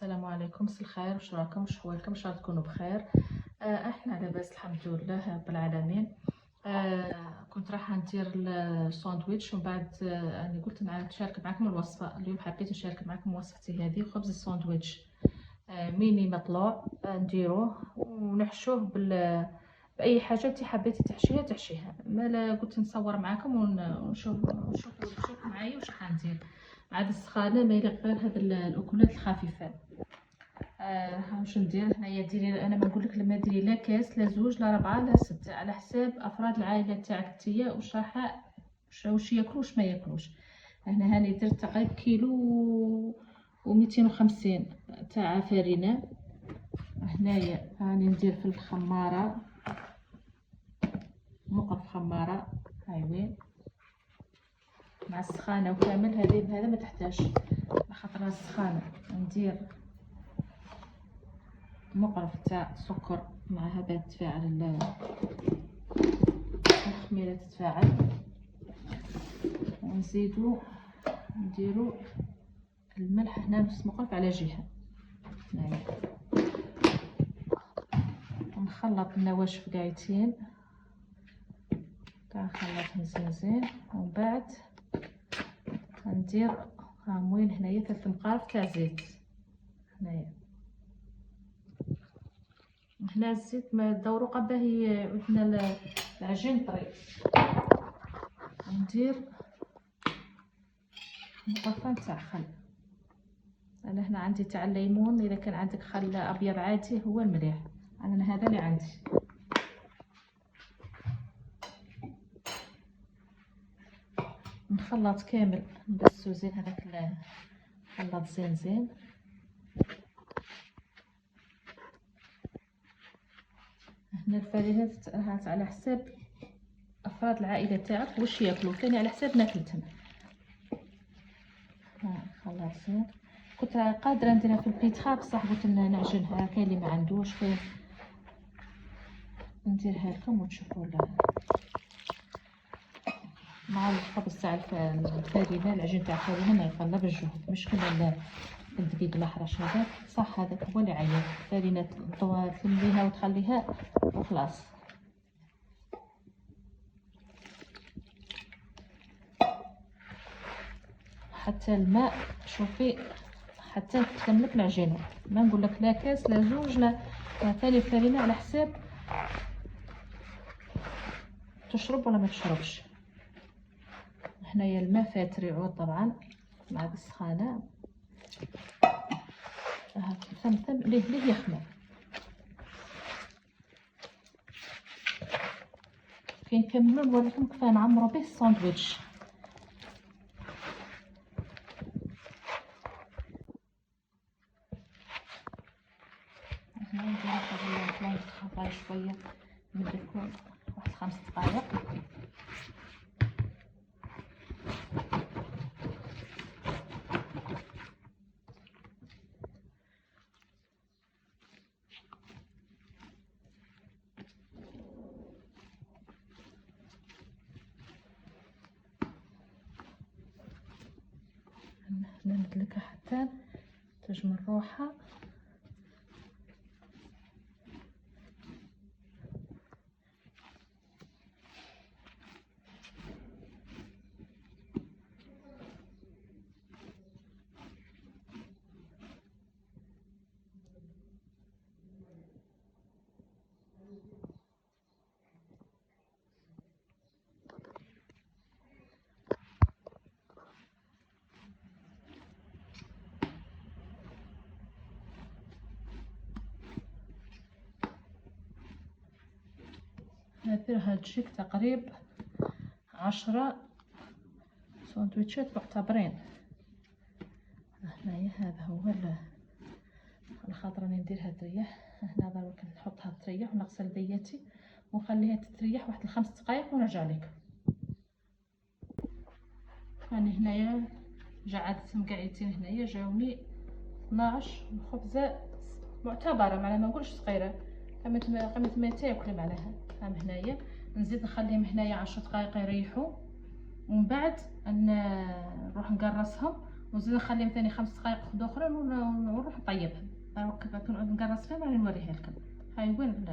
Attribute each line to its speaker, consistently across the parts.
Speaker 1: السلام عليكم، مساء الخير. واش راكم؟ واش حوالكم؟ ان شاء الله تكونوا بخير. احنا لاباس الحمد لله رب العالمين. كنت راح ندير الساندويتش ومن بعد راني قلت نشارك معكم الوصفه. اليوم حبيت نشارك معكم وصفتي هذه، خبز الساندويتش ميني مطلوع. نديروه ونحشوه باي حاجه انت حبيتي تحشيها. مالا قلت نصور معكم ونشوف معايا واش راح ندير. عاد السخانه ما يليق غير هاد الاكلات الخفيفه. واش ندير هنايا؟ ديري، انا ما نقول لك لما ديري لا كاس لا زوج لا ربعه لا سته، على حساب افراد العائله تاعك نتيا واش ياكلوا واش ما ياكلوش. هنا هاني درت تقريبا كيلو و250 تاع فرينه. هنايا راني ندير في الخماره، موقف خماره هاي وين مع السخانه وكامل. هذا ما تحتاج خاطر السخانه. ندير مقرف تاع سكر معها بعد تفاعل الخميره تتفاعل، ونزيدو نديرو الملح هنا نص مقرف على جهه. هنايا نخلط النواشف قايتين، نخلطهم زين ومن بعد ندير وين هنايا 3 مقارف تاع زيت. هنا الزيت ما دورو قباه عندنا العجين طري. ندير مقرفه تاع خل. انا هنا عندي تاع الليمون، اذا كان عندك خل ابيض عادي هو المليح. انا هذا اللي عندي. نخلط كامل ندسو زين هذاك نخلط زين. هنا الفرينة على حساب افراد العائله تاعك واش ياكلوا، ثاني على حساب ناكلتهم. خلاص كنت قادره نديرها في البيتخا بصح قلت نعجنها، كاين اللي ما عندوش كاين. نديرها لكم وتشوفوا مع الخبز تاع الفرينه. العجين تاع الفرينه ما يطلب الجهد، مش كما الدقيق الاحرش هذاك صح، هذاك هو اللي عيان. الفرينه تلميها وتخليها وخلاص. حتى الماء شوفي حتى تكملك العجينه، ما نقول لك لا كاس لا زوج لا ثاني. الفرينه على حساب تشرب ولا ما تشربش. هنايا الماء فاتر يعود طبعا مع السخانه. ثم ليه يخمر. كي نكملو نوريكم كيف نعمرو به الساندويتش. هنا ندير خضره شويه، نديركم واحد 5 دقائق. ندلكها حتى تجمر روحها. هذه تجيك تقريب 10 ساندويتشات معتبرين. هنايا هذا هو الخاطر راني نديرها تريح. هنا ضروري نحطها تريح ونغسل يدياتي ونخليها تتريح واحد 5 دقائق ونرجع لكم. راني هنايا جعدت مقعدتين، هنايا جاوني 12 خبزه معتبره، معناها ما نقولش صغيره، قيمه ما تاكل معناها. هنايا نزيد نخليهم هنايا 10 دقائق يريحوا، ومن بعد نروح نقرصهم ونزيد نخليهم ثاني 5 دقائق اخرين ونروح نطيبهم. كيف كنعود نقرص فيهم راني نوريها لكم. هاي وين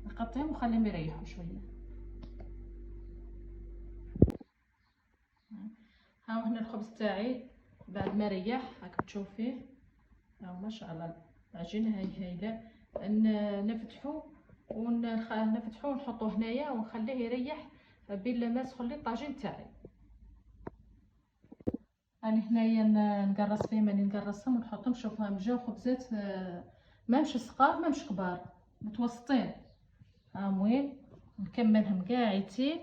Speaker 1: نقطعهم ونخليهم يريحوا شويه. ها هو هنا الخبز تاعي بعد ما ريح راك تشوفيه. ها ما شاء الله العجينه هاي هايله. نفتحو ونحطوه هنايا ونخليه يريح بين ما نسخن لي الطاجين تاعي. راني هنايا نقرص فيهم، راني نقرصهم ونحطهم. شوفوهم جاو خبزات مامش صغار مامش كبار، متوسطين. ها وين نكملهم قاعدين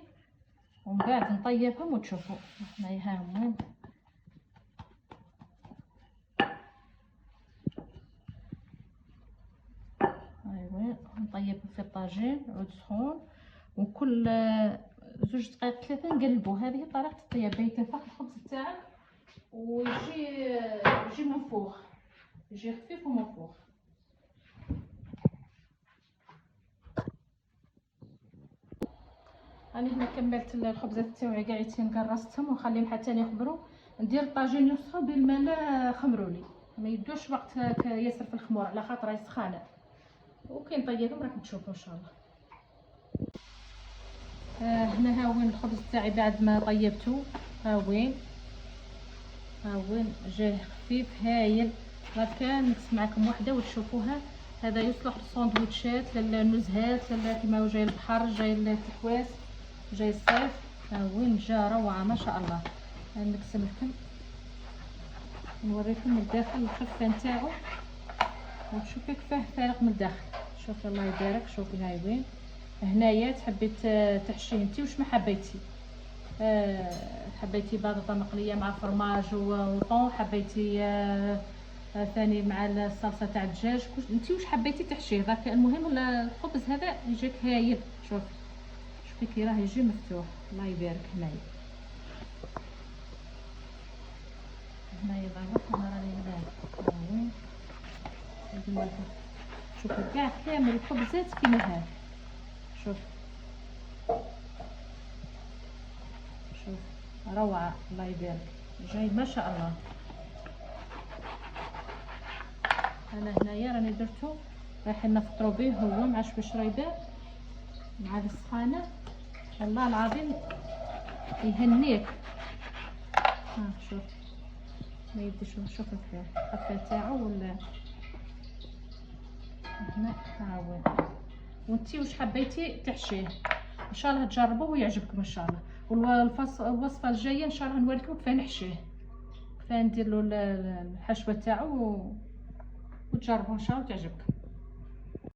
Speaker 1: ومن بعد نطيبهم وتشوفوا. هنايا ها وين ايوا نطيبهم في الطاجين عود سخون، وكل 2 دقائق 3 نقلبو. هذه طريقه الطياب باش يتنفخ الخبز تاعك ويجي منفوخ، يجي خفيف ومنفوخ. راني هنا كملت الخبزات تاعي قاعدين قرصتهم ونخليهم حتى يخمروا. ندير الطاجين يسخن بالماء لا خمروا لي، ما يدوش وقت ياسر في الخمور على خاطر راهي سخانه. وكي نطيبهم راكم تشوفوا ان شاء الله. هنا ها وين الخبز تاعي بعد ما طيبته. ها وين جاي خفيف هايل. كان نقسم معكم وحده وتشوفوها. هذا يصلح للساندويتشات، للنزهات، كيما هو جاي البحر، جاي التحواس، جاي الصيف. ها وين جا روعه ما شاء الله. نقسم لكم نوريكم الداخل الخفه نتاعو وتشوفي كيفاه فارغ من الداخل. شوفي الله يبارك. شوفي هاي وين هنايا تحبي تحشيه انتي واش ما حبيتي. حبيتي بطاطا مقليه مع فرماج وطون، حبيتي ثاني مع الصلصه تاع الدجاج، انتي واش حبيتي تحشيه. ذاك المهم الخبز هذا يجيك هايل. شوفي كي راه يجي مفتوح الله يبارك. هنايا ضربت انا راني هنا وين شوفي كاع كامل الخبزات كيما هذا. شوف روعه الله يبارك، جاي ما شاء الله. انا هنايا راني درتو رايحين نفطروا به هو مع شويبه مع السخانه. والله العظيم يهنيك. شوف ما يديش. شوف الخفه تاعو ولا هنا. ها وانتي واش حبيتي تحشيه. ان شاء الله تجربوه ويعجبكم ان شاء الله. والوصفه الجايه ان شاء الله نوريكم كيف نحشيه، كيف ندير له الحشوه تاعو وتجربوه ان شاء الله وتعجبكم.